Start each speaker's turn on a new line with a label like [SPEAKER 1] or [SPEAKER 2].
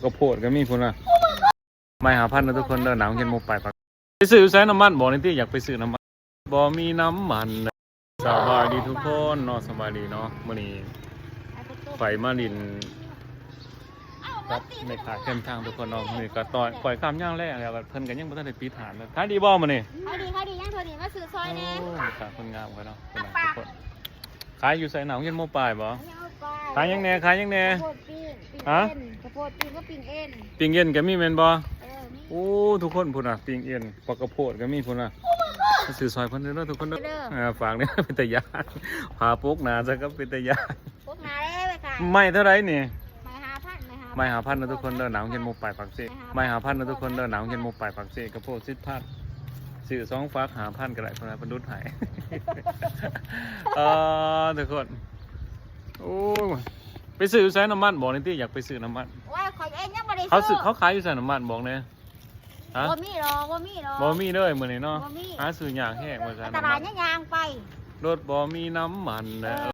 [SPEAKER 1] ก็โพดก็มีพุ่นนะไม่หาพันนะทุกคนเดินหนาวเย็นโมไปปักไปซื้อใช้น้ำมันบอกในที่อยากไปซื้อน้ำมันบ่มีน้ำมันสบายดีทุกคนเนาะสบายดีเนาะมื้อนี้ไฟมาลินครับในขาเข้มทางทุกคนเนาะมื้อนี้ก็ต่อยปล่อยข้ามย่างแรกแล้วก็เพิ่นก็ยังบ่ทันได้ปีฐานเลยท้ายดีบ่มื้อนี้
[SPEAKER 2] ขายดียังเท่านี้มาซื้อซอยแน่
[SPEAKER 1] ขาคนงามกันเนาะทุกคนขายอยู่ใส่หนาวเย็นโมปลายบ่ขายยังแน่ขายยังแน่ฮะ
[SPEAKER 2] กระโพดปิ้งก็ปิ้งเอ็น
[SPEAKER 1] ปิ้งเย็นก็มีแม่นบ่โอ้ทุกคนพุ่นน่ะปิ้งเอ็นปลากระโพดก็มีพุ่นน่ะซื้อซอยเพิ่นเด้อทุกคนเด้อฝากเนี่ยเป็นตะยานพาปุ๊กหนาซะก็เป็นตะยาน
[SPEAKER 2] ปุ๊กหนาได้ไปค่ะ
[SPEAKER 1] ไม่เท่าไรนี่
[SPEAKER 2] ไม่หาพัน
[SPEAKER 1] นะทุกคนเด้อหนาวเย็นโมปลายปักเสไม่หาพันนะทุกคนเด้อหนาวเย็นโมปลายปักเสกระโพด10,000ซื้อ2ฟักหาพันก็ได้คนละบรรลุหายทุกคนโอ้ไปซื้อใช้น้ำมันบอกในที่อยากไปซื้อน้ำมัน
[SPEAKER 2] ว่าขอยเองยังไม่ได้
[SPEAKER 1] เขาขายอยู่ใส่น้ำมันบอกเนี่ย
[SPEAKER 2] ฮะบ่มีหรอก
[SPEAKER 1] บ่มีเลยมื้อนี้เนาะหาซื้อหยางแห้งมาใส่
[SPEAKER 2] ตลาดยางไป
[SPEAKER 1] รถบ่มีน้ำมันนะ